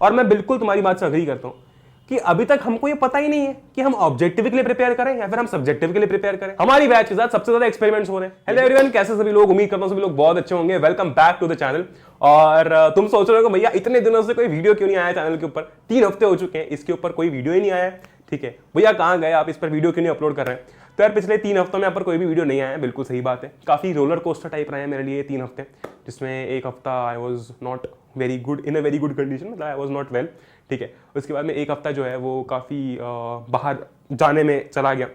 और मैं बिल्कुल तुम्हारी बात से अग्री करता हूं कि अभी तक हमको ये पता ही नहीं है कि हम ऑब्जेक्टिव के लिए प्रिपेयर करें या फिर हम सब्जेक्टिव के लिए प्रिपेयर करें। हमारी बैच के साथ सबसे ज्यादा एक्सपेरिमेंट्स हो रहे हैं। हेलो एवरीवन, कैसे सभी लोग? उम्मीद करता हूं सभी लोग बहुत अच्छे होंगे। Welcome back to the channel. और तुम सोच रहे हो भैया इतने दिनों से कोई वीडियो क्यों नहीं आया चैनल के ऊपर? 3 हफ्ते हो चुके हैं, इसके ऊपर कोई वीडियो ही नहीं आया। ठीक है भैया, कहां गए आप? इस पर वीडियो क्यों नहीं अपलोड कर रहे हैं? तो यार पिछले 3 हफ्तों में यहाँ पर कोई भी वीडियो नहीं आया है, बिल्कुल सही बात है। काफी रोलर कोस्टर टाइप रहे हैं मेरे लिए 3 हफ्ते, जिसमें एक हफ्ता I was not very good, in a very good condition, मतलब आई वॉज नॉट वेल। ठीक है, उसके बाद में एक हफ्ता जो है वो काफ़ी बाहर जाने में चला गया,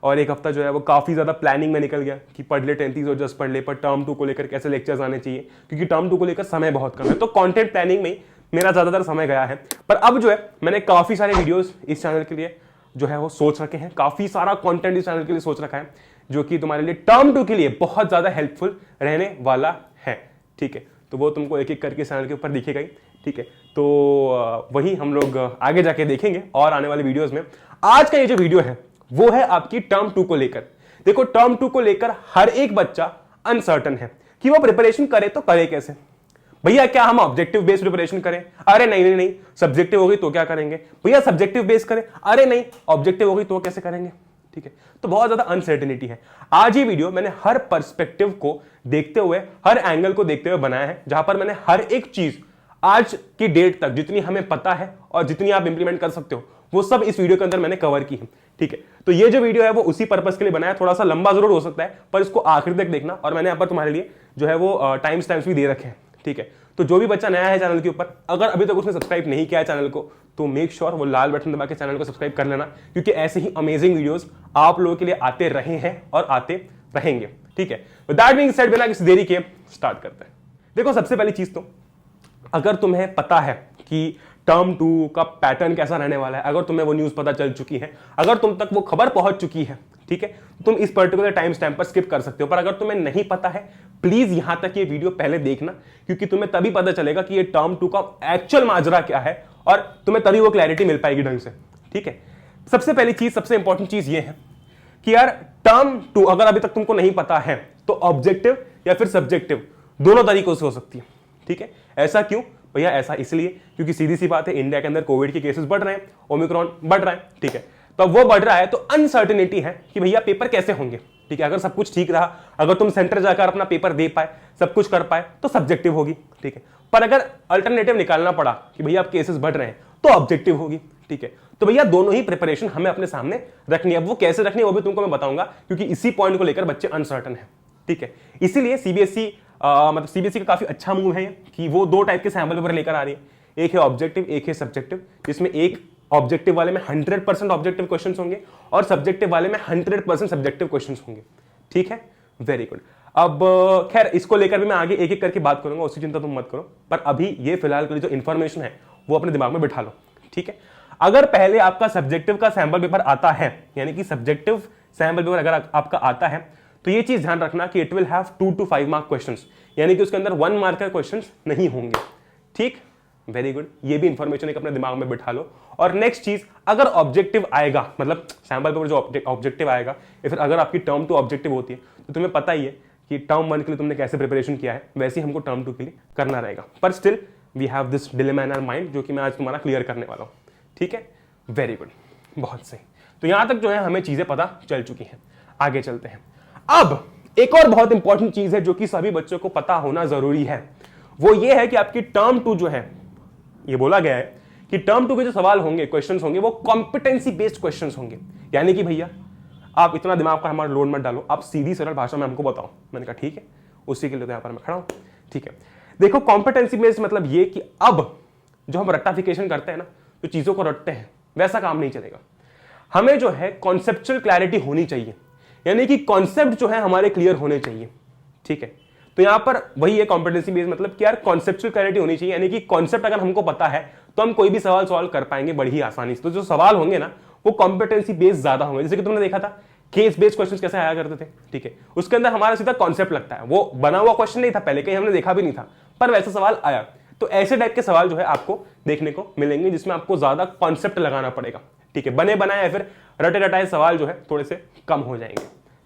और एक हफ्ता जो है वो काफ़ी ज़्यादा प्लानिंग में निकल गया कि पढ़ ले 10th और जस्ट पढ़ ले, पर टर्म 2 को लेकर कैसे लेक्चर्स आने चाहिए, क्योंकि टर्म 2 को लेकर समय बहुत कम है। तो कंटेंट प्लानिंग में मेरा ज़्यादातर समय गया है। पर अब जो है मैंने काफ़ी सारे वीडियोज़ इस चैनल के लिए जो है वो सोच रखे हैं, काफ़ी सारा कंटेंट इस चैनल के लिए सोच रखा है, जो कि तुम्हारे लिए टर्म 2 के लिए बहुत ज़्यादा हेल्पफुल रहने वाला है। ठीक है, तो वो तुमको एक एक करके चैनल के ऊपर दिखेगा ही। ठीक है, तो वही हम लोग आगे जाके देखेंगे और आने वाले वीडियोस में। आज का ये जो वीडियो है वो है आपकी टर्म 2 को लेकर। देखो, टर्म 2 को लेकर हर एक बच्चा अनसर्टन है कि वो प्रिपरेशन करे तो करे कैसे। भैया क्या हम ऑब्जेक्टिव बेस्ड प्रिपरेशन करें? अरे नहीं नहीं नहीं, सब्जेक्टिव होगी तो क्या करेंगे? भैया सब्जेक्टिव बेस्ड करें? अरे नहीं, ऑब्जेक्टिव होगी तो कैसे करेंगे? ठीक है, तो बहुत ज्यादा अनसर्टेनिटी है। आज ये वीडियो मैंने हर पर्सपेक्टिव को देखते हुए, हर एंगल को देखते हुए बनाया है, जहां पर मैंने हर एक चीज आज की डेट तक जितनी हमें पता है और जितनी आप इंप्लीमेंट कर सकते हो वो सब इस वीडियो के अंदर मैंने कवर की है। ठीक है, तो ये जो वीडियो है वो उसी पर्पस के लिए बनाया है। थोड़ा सा लंबा जरूर हो सकता है, पर इसको आखिर तक देखना, और मैंने यहाँ पर तुम्हारे लिए जो है वो टाइम स्टैम्प्स भी दे रखे हैं। ठीक है, तो जो भी बच्चा नया है चैनल के ऊपर, अगर अभी तक उसने सब्सक्राइब नहीं किया है चैनल को, तो मेक श्योर वो लाल बटन दबा के चैनल को सब्सक्राइब कर लेना, क्योंकि ऐसे ही अमेजिंग वीडियोस आप लोगों के लिए आते रहे हैं और आते रहेंगे। ठीक है, विद दैट बीइंग सेड, बिना किसी देरी के स्टार्ट करते हैं। देखो, सबसे पहली चीज तो अगर तुम्हें पता है कि टर्म 2 का पैटर्न कैसा रहने वाला है, अगर तुम्हें वो न्यूज पता चल चुकी है, अगर तुम तक वो खबर पहुंच चुकी है, ठीक है, तुम इस पर्टिकुलर टाइम स्टैम्प पर स्किप कर सकते हो। पर अगर तुम्हें नहीं पता है, प्लीज यहां तक ये वीडियो पहले देखना, क्योंकि तुम्हें तभी पता चलेगा कि ये टर्म 2 का एक्चुअल माजरा क्या है, और तुम्हें तभी वो क्लैरिटी मिल पाएगी ढंग से। ठीक है, सबसे पहली चीज, सबसे इंपॉर्टेंट चीज ये है कि यार टर्म 2 अगर अभी तक तुमको नहीं पता है, तो ऑब्जेक्टिव या फिर सब्जेक्टिव दोनों तरीकों से हो सकती है। ठीक है, ऐसा क्यों भैया? ऐसा इसलिए क्योंकि सीधी सी बात है, इंडिया के अंदर कोविड के केसेस बढ़ रहे हैं, ओमिक्रॉन बढ़ रहा है। ठीक है, तो अब वो बढ़ रहा है तो अनसर्टेनिटी है कि भैया पेपर कैसे होंगे। ठीक है, अगर सब कुछ ठीक रहा, अगर तुम सेंटर जाकर अपना पेपर दे पाए, सब कुछ कर पाए, तो सब्जेक्टिव होगी। ठीक है, पर अगर अल्टरनेटिव निकालना पड़ा कि भैया अब केसेस बढ़ रहे हैं, तो ऑब्जेक्टिव होगी। ठीक है, तो भैया दोनों ही प्रिपरेशन हमें अपने सामने रखनी है। अब वो कैसे रखनी है वो भी तुमको मैं बताऊंगा, क्योंकि इसी पॉइंट को लेकर बच्चे अनसर्टन है। ठीक है, इसीलिए सीबीएसई मतलब सीबीएसई का काफी अच्छा मूव है कि वो 2 टाइप के सैंपल पेपर लेकर आ रही है, एक है ऑब्जेक्टिव, एक है सब्जेक्टिव, जिसमें एक ऑब्जेक्टिव वाले में 100% ऑब्जेक्टिव क्वेश्चंस होंगे और सब्जेक्टिव वाले में 100% सब्जेक्टिव क्वेश्चंस होंगे। ठीक है, वेरी गुड। अब खैर इसको लेकर भी मैं आगे एक एक करके बात करूंगा, उसकी चिंता तुम मत करो, पर अभी ये फिलहाल के लिए जो इंफॉर्मेशन है वो अपने दिमाग में बिठा लो। ठीक है, अगर पहले आपका सब्जेक्टिव का सैंपल पेपर आता है, यानी कि सब्जेक्टिव सैंपल पेपर अगर आपका आता है, तो ये चीज ध्यान रखना कि it will have 2 to 5 mark questions, यानी कि उसके अंदर 1 मार्कर क्वेश्चंस नहीं होंगे। ठीक, वेरी गुड, ये भी इंफॉर्मेशन एक अपने दिमाग में बिठा लो। और नेक्स्ट चीज, अगर ऑब्जेक्टिव आएगा, मतलब सैंपल पेपर जो ऑब्जेक्टिव आएगा, या फिर अगर आपकी टर्म 2 ऑब्जेक्टिव होती है, तो तुम्हें पता ही है कि टर्म 1 के लिए तुमने कैसे प्रिपरेशन किया है, वैसे ही हमको टर्म 2 के लिए करना रहेगा। पर still we have this dilemma in our mind, जो कि मैं आज तुम्हारा क्लियर करने वाला हूँ। ठीक है, वेरी गुड, बहुत सही। तो यहां तक जो है हमें चीजें पता चल चुकी हैं। आगे चलते हैं। अब एक और बहुत इंपॉर्टेंट चीज है जो कि सभी बच्चों को पता होना जरूरी है, वो ये है कि आपकी टर्म 2 जो है, ये बोला गया है कि टर्म 2 के जो सवाल होंगे, क्वेश्चंस होंगे, वो कॉम्पिटेंसी बेस्ड क्वेश्चंस होंगे। यानी कि भैया आप इतना दिमाग का हमारा लोड मत डालो, आप सीधी सरल भाषा में हमको बताओ। मैंने कहा ठीक है, उसी के लिए तो यहां पर मैं खड़ा हूं। ठीक है, देखो कॉम्पिटेंसी बेस्ड मतलब ये कि अब जो हम रट्टाफिकेशन करते हैं ना, जो चीजों को रटते हैं, वैसा काम नहीं चलेगा। हमें जो है कॉन्सेप्चुअल क्लैरिटी होनी चाहिए, यानी कि कॉन्सेप्ट जो है हमारे क्लियर होने चाहिए। ठीक है, तो यहां पर वही है कॉम्पिटेंसी बेस्ड मतलब कि यार कॉन्सेप्चुअल क्लैरिटी होनी चाहिए, यानी कि कॉन्सेप्ट अगर हमको पता है तो हम कोई भी सवाल सॉल्व कर पाएंगे बड़ी आसानी से। तो जो सवाल होंगे ना वो कॉम्पिटेंसी बेस्ड ज्यादा होंगे। जैसे कि तुमने देखा था केस बेस्ड क्वेश्चंस कैसे आया करते थे। ठीक है, उसके अंदर हमारा सीधा कॉन्सेप्ट लगता है, वो बना हुआ क्वेश्चन नहीं था, पहले कहीं हमने देखा भी नहीं था, पर वैसा सवाल आया। तो ऐसे टाइप के सवाल जो है आपको देखने को मिलेंगे, जिसमें आपको ज्यादा कॉन्सेप्ट लगाना पड़ेगा। ठीक है, बने बनाए या फिर रटे रटाए सवाल जो है थोड़े से कम हो जाएंगे।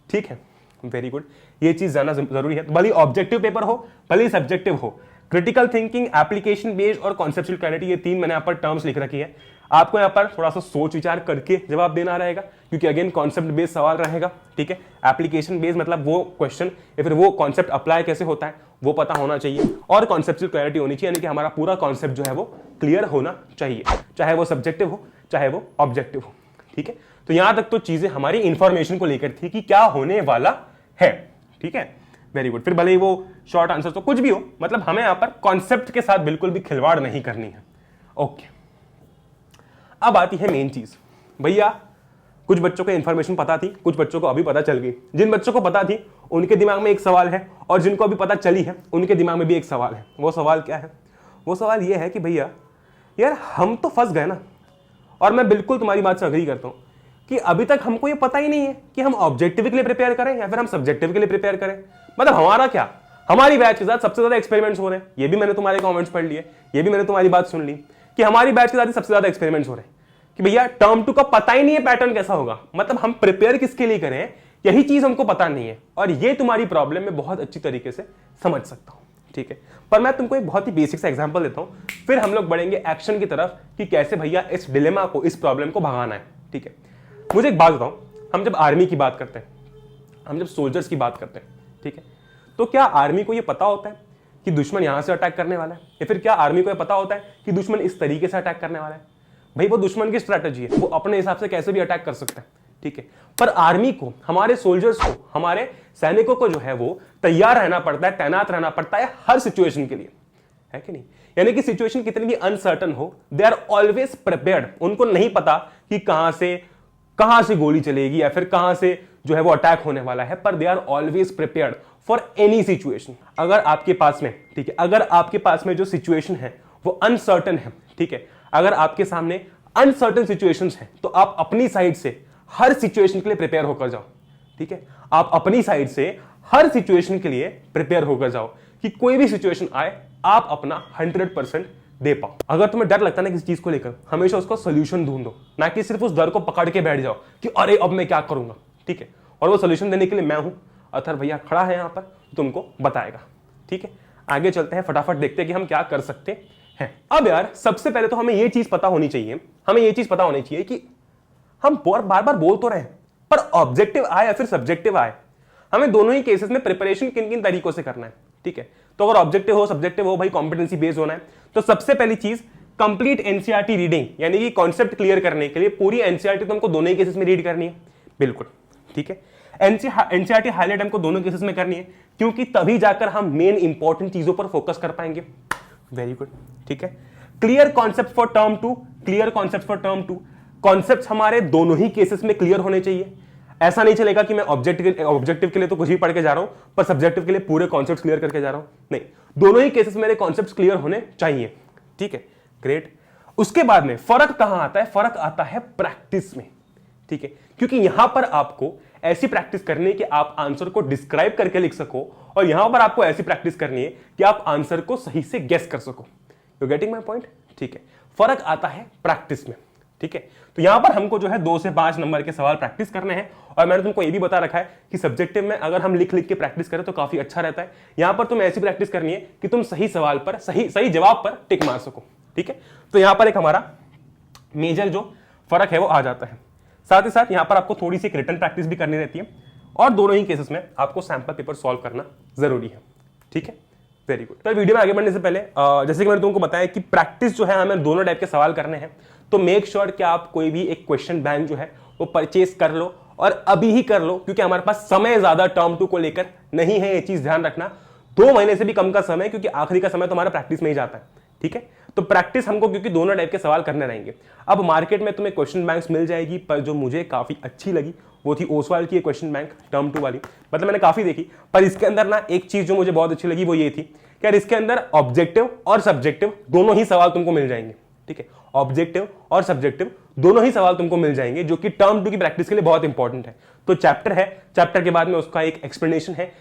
ठीक है, वेरी गुड, ये चीज जानना जरूरी है। भले ऑब्जेक्टिव पेपर हो, भले सब्जेक्टिव हो, क्रिटिकल थिंकिंग, एप्लीकेशन बेस्ड और कॉन्सेप्चुअल क्लैरिटी, ये तीन मैंने यहाँ पर टर्म्स लिख रखी है। आपको यहाँ पर थोड़ा सा सोच विचार करके जवाब देना रहेगा, क्योंकि अगेन कॉन्सेप्ट बेस्ड सवाल रहेगा, ठीक है। एप्लीकेशन बेस्ड मतलब वो क्वेश्चन या फिर वो कॉन्सेप्ट अप्लाई कैसे होता है वो पता होना चाहिए, और कॉन्सेप्चुअल क्लैरिटी होनी चाहिए, यानी कि हमारा पूरा कॉन्सेप्ट जो है वो क्लियर होना चाहिए, चाहे वो सब्जेक्टिव हो चाहे वो ऑब्जेक्टिव हो, ठीक है। तो यहां तक तो चीजें हमारी इंफॉर्मेशन को लेकर थी कि क्या होने वाला है, ठीक है। Very good. फिर भले ही वो शॉर्ट आंसर तो कुछ भी हो, मतलब हमें यहां पर कॉन्सेप्ट के साथ बिल्कुल भी खिलवाड़ नहीं करनी है। ओके, अब आती है मेन चीज। भैया कुछ बच्चों को इंफॉर्मेशन पता थी, कुछ बच्चों को अभी पता चल गई। जिन बच्चों को पता थी उनके दिमाग में एक सवाल है, और जिनको अभी पता चली है उनके दिमाग में भी एक सवाल है। वो सवाल क्या है? वो सवाल ये है कि भैया यार हम तो फंस गए ना, और मैं बिल्कुल तुम्हारी बात से अग्री करता हूं कि अभी तक हमको ये पता ही नहीं है कि हम ऑब्जेक्टिव के लिए प्रिपेयर करें या फिर हम सब्जेक्टिव के लिए प्रिपेयर करें। मतलब हमारा क्या, हमारी बैच के साथ सबसे ज्यादा एक्सपेरिमेंट्स हो रहे हैं। ये भी मैंने तुम्हारे कमेंट्स पढ़ लिए, ये भी मैंने तुम्हारी बात सुन ली कि हमारी बैच के साथ सबसे ज्यादा एक्सपेरिमेंट्स हो रहे हैं कि भैया टर्म 2 का पता ही नहीं है पैटर्न कैसा होगा। मतलब हम प्रिपेयर किसके लिए करें, यही चीज हमको पता नहीं है, और ये तुम्हारी प्रॉब्लम में बहुत अच्छी तरीके से समझ सकता हूं, ठीक है। पर मैं तुमको एक बहुत ही बेसिक सा एग्जांपल देता हूं, फिर हम लोग बढ़ेंगे एक्शन की तरफ कि कैसे भैया इस डिलेमा को, इस प्रॉब्लम को भगाना है, ठीक है। मुझे एक बात बताओ, हम जब आर्मी की बात करते हैं, हम जब सोल्जर्स की बात करते हैं, ठीक है, तो क्या आर्मी को यह पता होता है कि दुश्मन यहां से अटैक करने वाला है, या फिर क्या आर्मी को यह पता होता है कि दुश्मन इस तरीके से अटैक करने वाला है? भाई वो दुश्मन की स्ट्रैटेजी है, वो अपने हिसाब से कैसे भी अटैक कर सकता है, ठीक है। पर आर्मी को, हमारे सोल्जर्स को, हमारे सैनिकों को जो है वो तैयार रहना पड़ता है, तैनात रहना पड़ता है हर सिचुएशन के लिए, है कि नहीं? यानी कि सिचुएशन कितनी भी अनसर्टन हो, दे आर ऑलवेज प्रिपेयर्ड। उनको नहीं पता कि कहां से गोली चलेगी या फिर कहां से जो है वो अटैक होने वाला है, पर they are always prepared for any situation. अगर आपके पास में, ठीक है, अगर आपके पास में जो सिचुएशन है वो अनसर्टन है, ठीक है, अगर आपके सामने अनसर्टन सिचुएशंस हैं, तो आप अपनी साइड से हर सिचुएशन के लिए प्रिपेयर होकर जाओ, ठीक है। आप अपनी साइड से हर सिचुएशन के लिए प्रिपेयर होकर जाओ कि कोई भी सिचुएशन आए आप अपना 100% दे पाओ। अगर तुम्हें डर लगता है ना किसी चीज को लेकर, हमेशा उसका सोल्यूशन ढूंढो, ना कि सिर्फ उस डर को पकड़ के बैठ जाओ कि अरे अब मैं क्या करूंगा, ठीक है। और वो सोल्यूशन देने के लिए मैं हूं, अथर भैया खड़ा है यहां पर, तुमको बताएगा, ठीक है। आगे चलते हैं, फटाफट देखते हैं कि हम क्या कर सकते हैं। अब यार सबसे पहले तो हमें यह चीज पता होनी चाहिए, हमें यह चीज पता होनी चाहिए कि हम बार बार बोल तो रहे हैं, पर ऑब्जेक्टिव आए या फिर सब्जेक्टिव आए, हमें दोनों ही केसेस में प्रिपरेशन किन किन तरीकों से करना है, ठीक है। तो अगर ऑब्जेक्टिव हो सब्जेक्टिव हो, भाई कॉम्पिटेंसी बेस्ड होना है, तो सबसे पहली चीज कंप्लीट एनसीईआरटी रीडिंग, यानी कि कॉन्सेप्ट क्लियर करने के लिए पूरी एनसीईआरटी तो हमको दोनों ही केसेस में रीड करनी है, बिल्कुल, ठीक है। एनसीईआरटी हाईलाइट हमको दोनों केसेस में करनी है, क्योंकि तभी जाकर हम मेन इंपॉर्टेंट चीजों पर फोकस कर पाएंगे। वेरी गुड, ठीक है। Clear concept for term 2, clear concept for term 2, concepts हमारे दोनों ही केसेस में क्लियर होने चाहिए। ऐसा नहीं चलेगा कि मैं ऑब्जेक्टिव के लिए तो कुछ भी पढ़ के जा रहा हूं, पर सब्जेक्टिव के लिए पूरे कॉन्सेप्ट्स क्लियर करके जा रहा हूं, नहीं, दोनों ही केसेस मेरे कॉन्सेप्ट्स क्लियर होने चाहिए, ठीक है, ग्रेट। उसके बाद में फर्क कहां आता है? फर्क आता है प्रैक्टिस में, ठीक है, क्योंकि यहां पर आपको ऐसी प्रैक्टिस करनी है कि आप आंसर को डिस्क्राइब करके लिख सको, और यहां पर आपको ऐसी प्रैक्टिस करनी है कि आप आंसर को सही से गेस कर सको। You getting my point? ठीक है, फर्क आता है प्रैक्टिस में, ठीक है। तो यहां पर हमको जो है 2 से 5 नंबर के सवाल प्रैक्टिस करने हैं, और मैंने तुमको ये भी बता रखा है कि सब्जेक्टिव में अगर हम लिख लिख के प्रैक्टिस करें तो काफी अच्छा रहता है। यहां पर तुम्हें ऐसी प्रैक्टिस करनी है कि तुम सही सवाल पर, सही जवाब पर टिक मार सको, ठीक है। तो यहां पर एक हमारा मेजर जो फर्क है वो आ जाता है। साथ ही साथ यहां पर आपको थोड़ी सी रिटन प्रैक्टिस भी करनी रहती है, और दोनों ही केसेस में आपको सैंपल पेपर सॉल्व करना जरूरी है, ठीक है। Very good. तो वीडियो में आगे बढ़ने से पहले जैसे कि मैंने तुमको बताया कि प्रैक्टिस जो है हमें दोनों टाइप के सवाल करने हैं, तो मेक श्योर कि आप कोई भी एक क्वेश्चन बैंक जो है वो परचेज कर लो, और अभी ही कर लो, क्योंकि हमारे पास समय ज्यादा टर्म 2 को लेकर नहीं है। ये चीज ध्यान रखना, 2 महीने से भी कम का समय, क्योंकि आखिरी का समय तो हमारा प्रैक्टिस में ही जाता है, ठीक है। तो प्रैक्टिस हमको, क्योंकि दोनों टाइप के सवाल करने रहेंगे। अब मार्केट में तुम्हें क्वेश्चन बैंक्स मिल जाएगी, पर जो मुझे काफी अच्छी लगी वो थी ओसवाल की क्वेश्चन बैंक टर्म 2 वाली। मतलब मैंने काफी देखी, पर इसके अंदर ना एक चीज जो मुझे बहुत अच्छी लगी वो ये थी कि यार इसके अंदर ऑब्जेक्टिव और सब्जेक्टिव दोनों ही सवाल तुमको मिल जाएंगे, ठीक है। ऑब्जेक्टिव और सब्जेक्टिव दोनों ही सवाल तुमको मिल जाएंगे, जो कि टर्म 2 की प्रैक्टिस के लिए बहुत इंपॉर्टेंट है। तो चैप्टर है, चैप्टर के बाद में उसका एक एक्सप्लेनेशन है,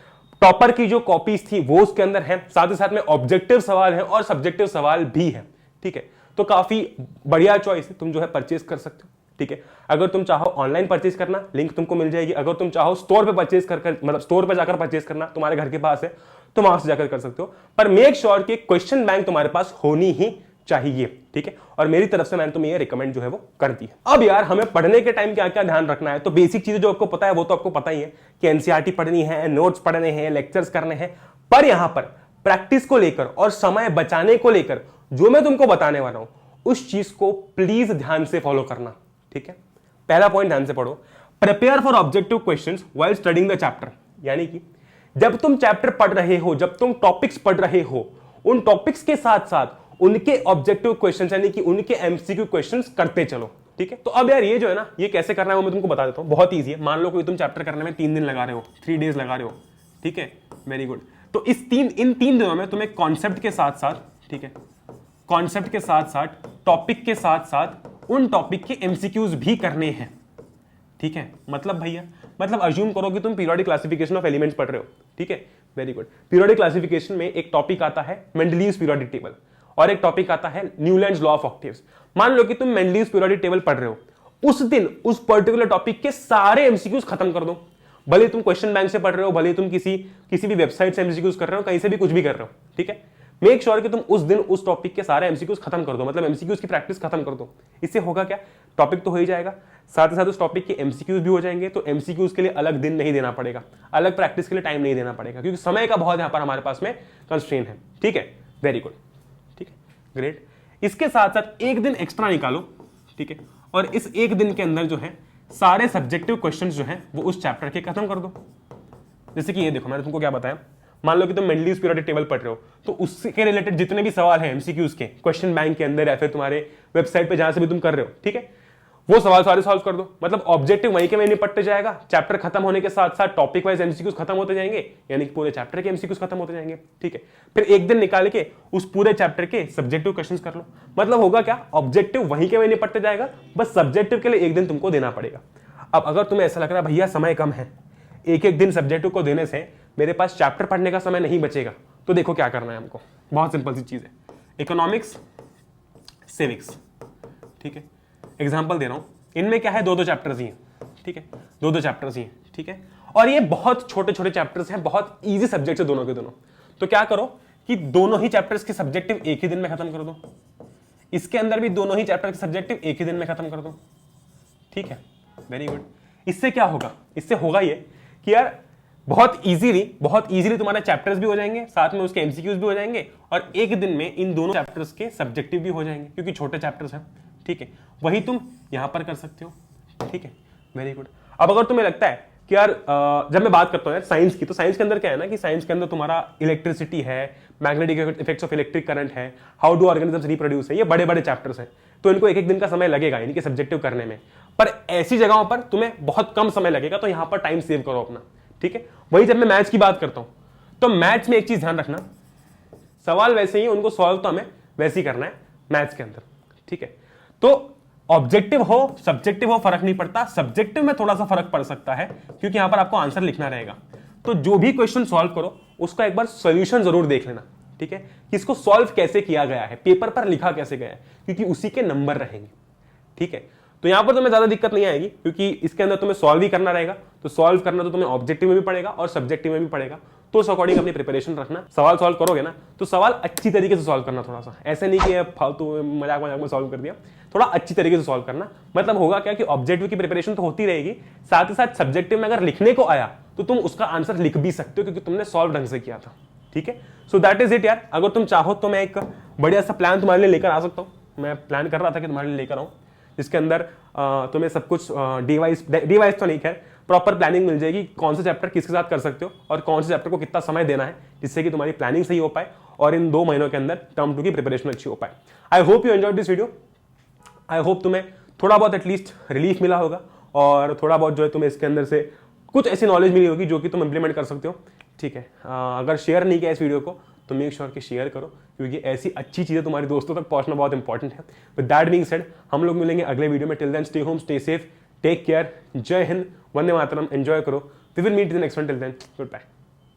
टॉपर की जो कॉपीज थी वो उसके अंदर है, साथ ही साथ में ऑब्जेक्टिव सवाल है और सब्जेक्टिव सवाल भी है, ठीक है। तो काफी बढ़िया चॉइस है, तुम जो है परचेज कर सकते हो, ठीक है। अगर तुम चाहो ऑनलाइन परचेज करना, लिंक तुमको मिल जाएगी। अगर तुम चाहो स्टोर पे परचेज कर मतलब स्टोर पे जाकर परचेज करना, तुम्हारे घर के पास है, तो वहां से जाकर कर सकते हो, पर मेक श्योर कि क्वेश्चन बैंक तुम्हारे पास होनी ही चाहिए, ठीक है। और मेरी तरफ से मैंने तुम्हें ये रिकमेंड जो है वो कर दी है। अब यार हमें पढ़ने के टाइम क्या क्या ध्यान रखना है, तो बेसिक चीजें जो आपको पता है वो तो आपको पता ही है कि एनसीईआरटी पढ़नी है, नोट्स पढ़ने हैं, लेक्चर्स करने हैं, पर यहां पर प्रैक्टिस को लेकर और समय बचाने को लेकर जो मैं तुमको बताने वाला हूं उस चीज को प्लीज ध्यान से फॉलो करना, ठीक है। पहला पॉइंट ध्यान से पढ़ो, prepare for objective questions while studying the chapter. यानी कि जब तुम चैप्टर पढ़ रहे हो, जब तुम टॉपिक्स पढ़ रहे हो, उन टॉपिक्स के साथ साथ उनके ऑब्जेक्टिव क्वेश्चंस यानी कि उनके एमसीक्यू क्वेश्चंस करते चलो, ठीक है। तो अब यार ये जो है ना, ये कैसे करना है वो मैं तुमको बता देता हूं, बहुत ईजी है। मान लो कोई तुम चैप्टर करने में 3 दिन लगा रहे हो, 3 डेज लगा रहे हो, ठीक है, वेरी गुड। तो इन 3 दिनों में तुम्हें कॉन्सेप्ट के साथ साथ, ठीक है, कॉन्सेप्ट के साथ साथ टॉपिक के साथ साथ उन टॉपिक के एमसीक्यूज भी करने हैं, ठीक है। मतलब भैया, मतलब अज्यूम करो कि तुम पीरियोडिक क्लासिफिकेशन ऑफ एलिमेंट्स पढ़ रहे हो, ठीक है, वेरी गुड। पीरियोडिक क्लासिफिकेशन में एक टॉपिक आता है मेंडलीव्स पीरियोडिक टेबल और एक टॉपिक आता है न्यूलैंड्स लॉ ऑफ ऑक्टेव्स। मान लो कि तुम मेंडलीव्स पीरियोडिक टेबल पढ़ रहे हो, उस दिन उस पर्टिकुलर टॉपिक के सारे एमसीक्यूज खत्म कर दो। भले तुम क्वेश्चन बैंक से पढ़ रहे हो, भले तुम किसी भी वेबसाइट से एमसीक्यूज कर रहे हो, कहीं से भी कुछ भी कर रहे हो, ठीक है, मेक श्योर कि तुम उस दिन उस टॉपिक के सारे एमसीक्यूज खत्म कर दो, मतलब एमसीक्यूज की प्रैक्टिस खत्म कर दो। इससे होगा क्या, टॉपिक तो हो ही जाएगा, साथ ही साथ उस टॉपिक के एमसीक्यूज भी हो जाएंगे। तो एमसीक्यूज के लिए अलग दिन नहीं देना पड़ेगा, अलग प्रैक्टिस के लिए टाइम नहीं देना पड़ेगा, क्योंकि समय का बहुत यहां पर हमारे पास में कंस्ट्रेन है, ठीक है, वेरी गुड, ठीक है, ग्रेट। इसके साथ साथ एक दिन एक्स्ट्रा निकालो, ठीक है, और इस एक दिन के अंदर जो है सारे सब्जेक्टिव क्वेश्चंस जो है वो उस चैप्टर के खत्म कर दो। जैसे कि ये देखो, मैंने तुमको क्या बताया, मान लो कि तुम मेंडलीव्स पीरियोडिक टेबल पढ़ रहे हो, तो उसके रिलेटेड जितने भी सवाल हैं एमसीक्यूज के, क्वेश्चन बैंक के अंदर या फिर तुम्हारे वेबसाइट पे जहां से भी तुम कर रहे हो, ठीक है, वो सवाल सारे सॉल्व कर दो। मतलब ऑब्जेक्टिव वहीं के वहीं निपटते जाएगा, चैप्टर खत्म होने के साथ साथ टॉपिक वाइज एमसीक्यूज खत्म होते जाएंगे, यानी कि पूरे चैप्टर के एमसीक्यूज खत्म होते जाएंगे, ठीक है। फिर एक दिन निकाल के उस पूरे चैप्टर के सब्जेक्टिव क्वेश्चंस कर लो। मतलब होगा क्या, ऑब्जेक्टिव वहीं के वहीं निपटते जाएगा, बस सब्जेक्टिव के लिए एक दिन तुमको देना पड़ेगा। अब अगर तुम्हें ऐसा लग रहा है भैया समय कम है, एक एक दिन सब्जेक्टिव को देने से मेरे पास चैप्टर पढ़ने का समय नहीं बचेगा, तो देखो क्या करना है हमको, बहुत सिंपल सी चीज है, इकोनॉमिक्स, सिविक्स, ठीक है, एग्जांपल दे रहा हूं, इनमें क्या है, 2-2 चैप्टर्स ही हैं, ठीक है, 2-2 चैप्टर्स ही हैं, ठीक है, और ये बहुत छोटे छोटे चैप्टर्स हैं, बहुत ईजी सब्जेक्ट है दोनों के दोनों। तो क्या करो कि दोनों ही चैप्टर्स के सब्जेक्टिव एक ही दिन में खत्म कर दो, इसके अंदर भी दोनों ही चैप्टर के सब्जेक्टिव एक ही दिन में खत्म कर दो, ठीक है, वेरी गुड। इससे क्या होगा, इससे होगा ये कि यार बहुत इजीली तुम्हारे चैप्टर्स भी हो जाएंगे, साथ में उसके एमसीक्यूज भी हो जाएंगे, और एक दिन में इन दोनों चैप्टर्स के सब्जेक्टिव भी हो जाएंगे, क्योंकि छोटे चैप्टर्स हैं, ठीक है। वही तुम यहां पर कर सकते हो, ठीक है, वेरी गुड। अब अगर तुम्हें लगता है कि यार जब मैं बात करता हूं यार साइंस की, तो साइंस के अंदर क्या है ना कि साइंस के अंदर तुम्हारा इलेक्ट्रिसिटी है, magnetic effects of electric current है, हाउ डू ऑर्गेनिजम्स रिप्रोड्यूस है, ये बड़े बड़े चैप्टर्स हैं, तो इनको एक एक दिन का समय लगेगा इनके सब्जेक्टिव करने में। पर ऐसी जगहों पर तुम्हें बहुत कम समय लगेगा, तो यहां पर टाइम सेव करो अपना, ठीक है। वही जब मैं मैथ्स की बात करता हूं, तो मैथ्स में एक चीज ध्यान रखना, सवाल वैसे ही उनको सॉल्व तो हमें वैसे ही करना है मैथ्स के अंदर, ठीक है। तो ऑब्जेक्टिव हो सब्जेक्टिव हो फर्क नहीं पड़ता, सब्जेक्टिव में थोड़ा सा फर्क पड़ सकता है क्योंकि यहां पर आपको आंसर लिखना रहेगा। तो जो भी क्वेश्चन सॉल्व करो उसका एक बार सॉल्यूशन जरूर देख लेना, ठीक है, कि इसको सॉल्व कैसे किया गया है, पेपर पर लिखा कैसे गया है, क्योंकि उसी के नंबर रहेंगे, ठीक है। तो यहां पर तुम्हें ज्यादा दिक्कत नहीं आएगी, क्योंकि इसके अंदर तुम्हें सॉल्व ही करना रहेगा। तो सॉल्व करना तो तुम्हें ऑब्जेक्टिव में भी पड़ेगा और सब्जेक्टिव में भी पड़ेगा, तो उस अकॉर्डिंग अपनी प्रिपरेशन रखना। सवाल सॉल्व करोगे ना तो सवाल अच्छी तरीके से सॉल्व करना, थोड़ा सा ऐसे नहीं कि फालतू मजाक में सॉल्व कर दिया, थोड़ा अच्छी तरीके से सॉल्व करना। मतलब होगा क्या कि ऑब्जेक्टिव की प्रिपरेशन तो होती रहेगी, साथ ही साथ सब्जेक्टिव में अगर लिखने को आया तो तुम उसका आंसर लिख भी सकते हो, क्योंकि तुमने सॉल्व ढंग से किया था, ठीक है। सो दैट इज इट यार। अगर तुम चाहो तो मैं एक बढ़िया सा प्लान तुम्हारे लिए लेकर आ सकता हूं। मैं प्लान कर रहा था कि तुम्हारे लिए लेकर आऊं, जिसके अंदर तुम्हें सब कुछ डिवाइस तो नहीं, खैर प्रॉपर प्लानिंग मिल जाएगी, कौन सा चैप्टर किसके साथ कर सकते हो और कौन से चैप्टर को कितना समय देना है, जिससे कि तुम्हारी प्लानिंग सही हो पाए और इन 2 महीनों के अंदर टर्म 2 की प्रिपरेशन अच्छी हो पाए। I hope you enjoyed this video. I hope तुम्हें थोड़ा बहुत एटलीस्ट रिलीफ मिला होगा और थोड़ा बहुत जो है तुम्हें इसके अंदर से कुछ ऐसी नॉलेज मिली होगी जो कि तुम इंप्लीमेंट कर सकते हो, ठीक है। अगर शेयर नहीं किया इस वीडियो को तो मेक श्योर कि शेयर करो, क्योंकि ऐसी अच्छी चीजें तुम्हारे दोस्तों तक पहुंचना बहुत इंपॉर्टेंट है। विद दैट बीइंग सेड, हम लोग मिलेंगे अगले वीडियो में। Till then stay home, stay safe, take care, Jai Hind, Vande Mataram, enjoy करो। We will meet in the next one. Till then good bye.